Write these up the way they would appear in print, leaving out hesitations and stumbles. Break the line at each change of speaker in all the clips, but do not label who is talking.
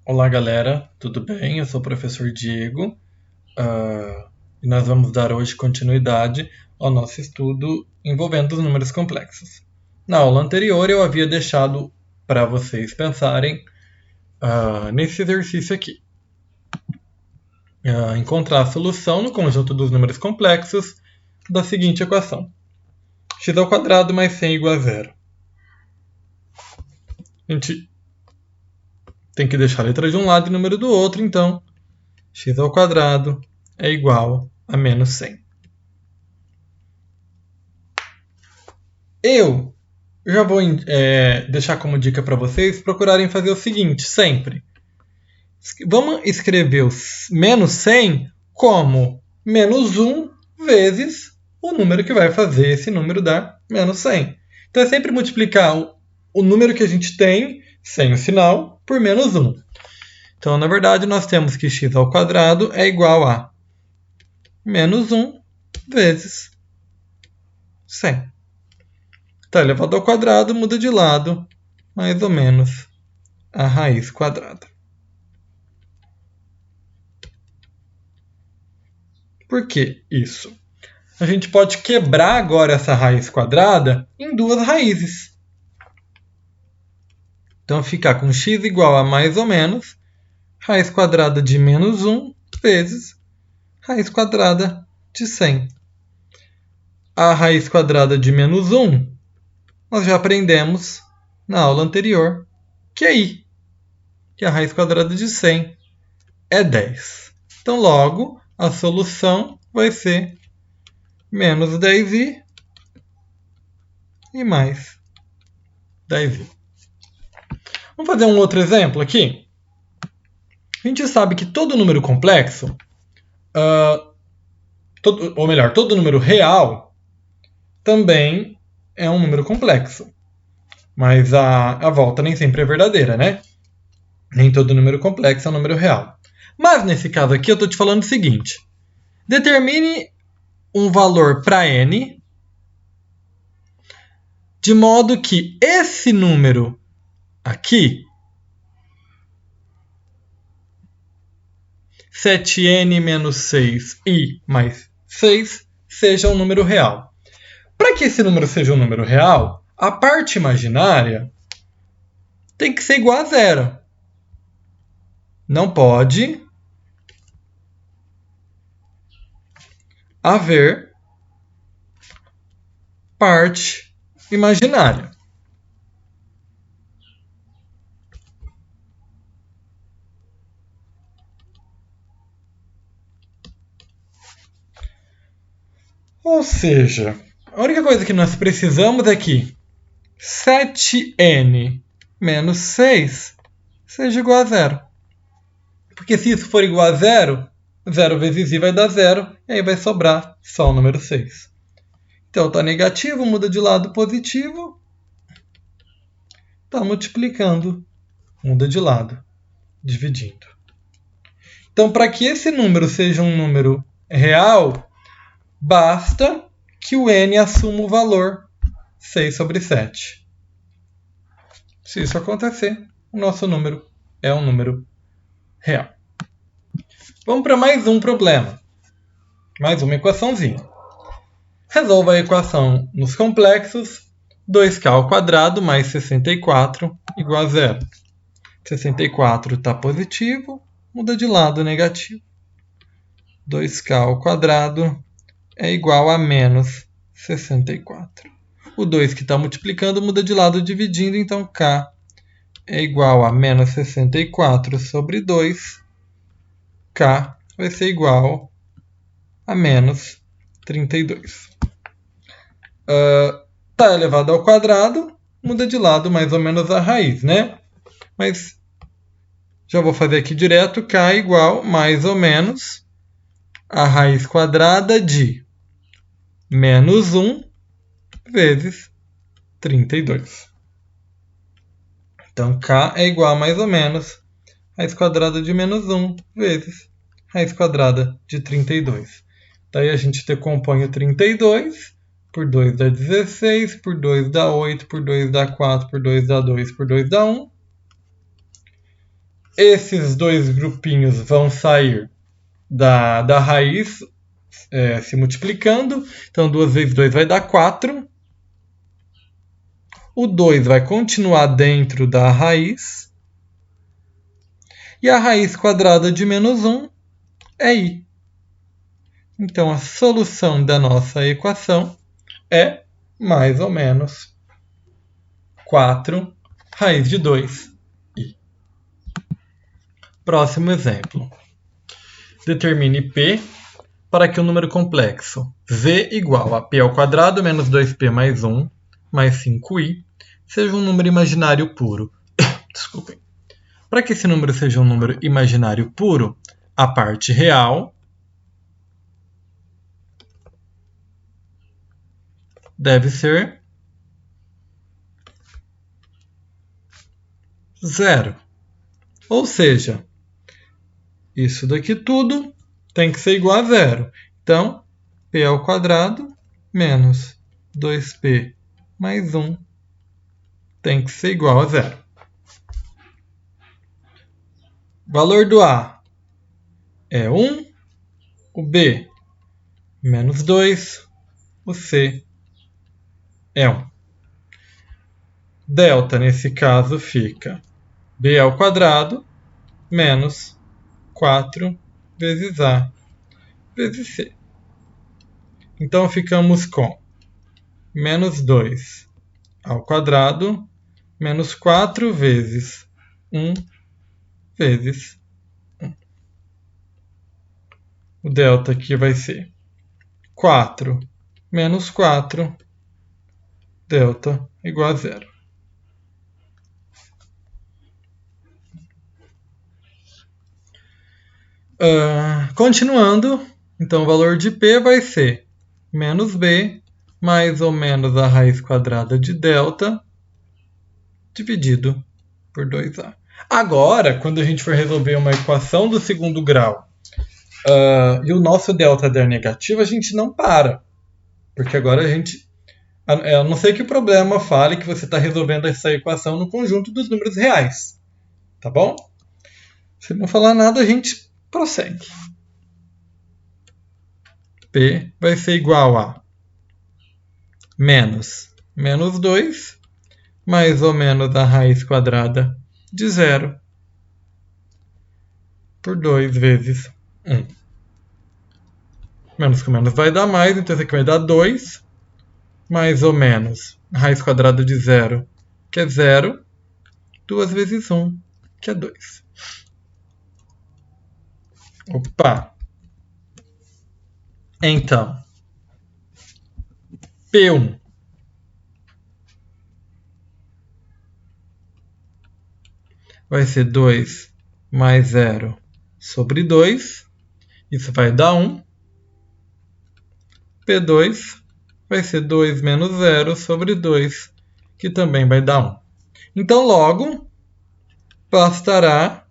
Olá, galera, tudo bem? Eu sou o professor Diego e nós vamos dar hoje continuidade ao nosso estudo envolvendo os números complexos. Na aula anterior, eu havia deixado para vocês pensarem nesse exercício aqui. Encontrar a solução no conjunto dos números complexos da seguinte equação: x² mais 100 igual a zero. A gente tem que deixar a letra de um lado e o número do outro, então x² é igual a menos 100. Eu já vou deixar como dica para vocês procurarem fazer o seguinte, sempre. Vamos escrever o menos 100 como menos 1 vezes o número que vai fazer esse número dar menos 100. Então é sempre multiplicar o número que a gente tem, sem o sinal, por menos 1. Então, na verdade, nós temos que x² é igual a menos 1 vezes 100. Tá, elevado ao quadrado muda de lado, mais ou menos a raiz quadrada. Por que isso? A gente pode quebrar agora essa raiz quadrada em duas raízes. Então, ficar com x igual a mais ou menos raiz quadrada de menos 1 vezes raiz quadrada de 100. A raiz quadrada de menos 1, nós já aprendemos na aula anterior, que é i, que a raiz quadrada de 100 é 10. Então, logo, a solução vai ser menos 10i e mais 10i. Vamos fazer um outro exemplo aqui? A gente sabe que todo número complexo, todo número real, também é um número complexo. Mas a volta nem sempre é verdadeira, né? Nem todo número complexo é um número real. Mas nesse caso aqui eu estou te falando o seguinte. Determine um valor para n, de modo que esse número aqui, 7n menos 6i mais 6, seja um número real. Para que esse número seja um número real, a parte imaginária tem que ser igual a zero. Não pode haver parte imaginária. Ou seja, a única coisa que nós precisamos é que 7n menos 6 seja igual a zero. Porque se isso for igual a zero, 0 vezes i vai dar zero, e aí vai sobrar só o número 6. Então está negativo, muda de lado positivo, está multiplicando, muda de lado, dividindo. Então, para que esse número seja um número real, basta que o n assuma o valor 6 sobre 7. Se isso acontecer, o nosso número é um número real. Vamos para mais um problema. Mais uma equaçãozinha. Resolva a equação nos complexos 2k ao quadrado mais 64 igual a zero. 64 está positivo, muda de lado negativo. 2k ao quadrado é igual a menos 64. O 2 que está multiplicando muda de lado dividindo, então k é igual a menos 64 sobre 2. K vai ser igual a menos 32. Tá elevado ao quadrado, muda de lado mais ou menos a raiz, né? Mas já vou fazer aqui direto, k é igual mais ou menos a raiz quadrada de menos 1 vezes 32. Então, k é igual a mais ou menos raiz quadrada de menos 1 vezes raiz quadrada de 32. Daí a gente decompõe o 32, por 2 dá 16, por 2 dá 8, por 2 dá 4, por 2 dá 2, por 2 dá 1. Esses dois grupinhos vão sair da raiz se multiplicando. Então, 2 vezes 2 vai dar 4. O 2 vai continuar dentro da raiz. E a raiz quadrada de menos 1 é i. Então, a solução da nossa equação é mais ou menos 4 raiz de 2i. Próximo exemplo. Determine P para que o número complexo v igual a p ao quadrado menos 2p mais 1 mais 5i seja um número imaginário puro. Desculpem. Para que esse número seja um número imaginário puro, a parte real deve ser 0. Ou seja, isso daqui tudo tem que ser igual a 0. Então, p ao quadrado menos 2p mais 1 tem que ser igual a 0. O valor do A é 1, o B menos 2, o C é 1. Delta, nesse caso, fica b ao quadrado menos 4 vezes A vezes C. Então, ficamos com menos 2 ao quadrado menos 4 vezes 1 vezes 1. O delta aqui vai ser 4 menos 4, delta igual a 0. Continuando, então o valor de P vai ser menos B mais ou menos a raiz quadrada de delta dividido por 2A. Agora, quando a gente for resolver uma equação do segundo grau e o nosso delta der negativo, a gente não para. Porque agora a gente... A não ser que o problema fale que você está resolvendo essa equação no conjunto dos números reais. Tá bom? Se não falar nada, a gente prossegue. P vai ser igual a menos 2 mais ou menos a raiz quadrada de 0 por 2 vezes 1. Menos com menos vai dar mais, então isso aqui vai dar 2, mais ou menos a raiz quadrada de 0, que é 0, 2 vezes 1, que é 2. Opa! Então, P1 vai ser 2 mais 0 sobre 2. Isso vai dar 1. P2 vai ser 2 menos 0 sobre 2, que também vai dar 1. Então, logo, bastará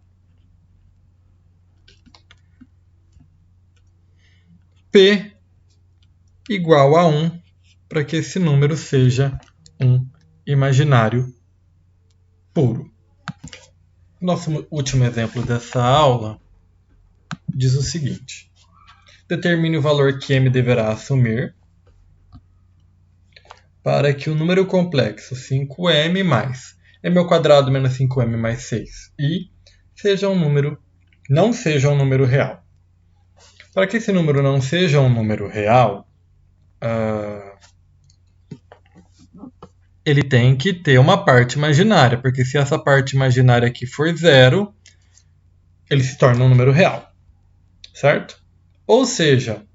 P igual a 1 para que esse número seja um imaginário puro. Nosso último exemplo dessa aula diz o seguinte. Determine o valor que m deverá assumir para que o número complexo 5m mais m ao quadrado menos 5m mais 6i não seja um número real. Para que esse número não seja um número real, ele tem que ter uma parte imaginária, porque se essa parte imaginária aqui for 0, ele se torna um número real, certo? Ou seja,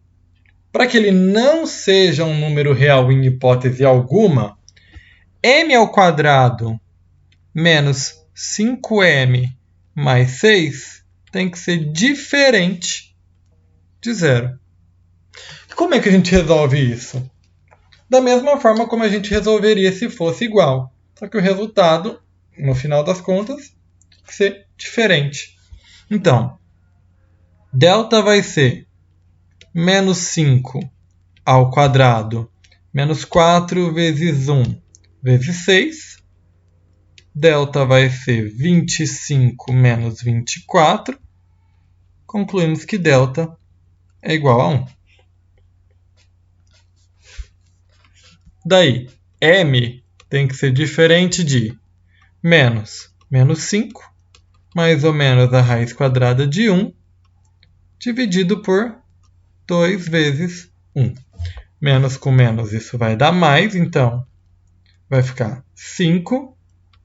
para que ele não seja um número real em hipótese alguma, m ao quadrado menos 5m mais 6 tem que ser diferente de 0. Como é que a gente resolve isso? Da mesma forma como a gente resolveria se fosse igual. Só que o resultado, no final das contas, tem que ser diferente. Então, delta vai ser menos 5 ao quadrado menos 4 vezes 1 vezes 6 Delta vai ser 25 menos 24. Concluímos que delta é igual a 1. Daí, m tem que ser diferente de menos 5, mais ou menos a raiz quadrada de 1, dividido por 2 vezes 1. Menos com menos, isso vai dar mais, então vai ficar 5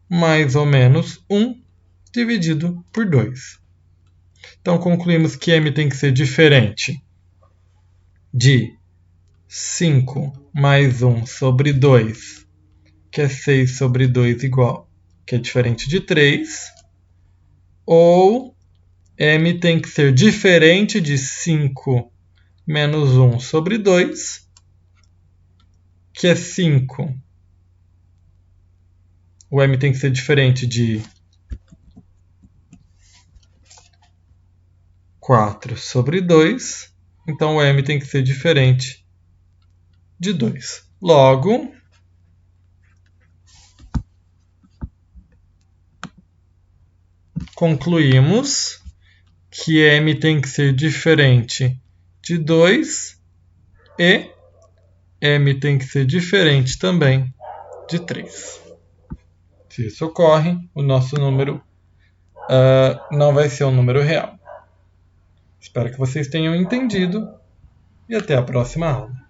mais ou menos 1 dividido por 2. Então, concluímos que m tem que ser diferente de 5 mais 1 sobre 2, que é 6 sobre 2 igual, que é diferente de 3, ou m tem que ser diferente de 5 menos 1 sobre 2, que é 5. O m tem que ser diferente de 4 sobre 2, então o m tem que ser diferente de 2. Logo, concluímos que m tem que ser diferente de 2 e m tem que ser diferente também de 3. Se isso ocorre, o nosso número não vai ser um número real. Espero que vocês tenham entendido e até a próxima aula.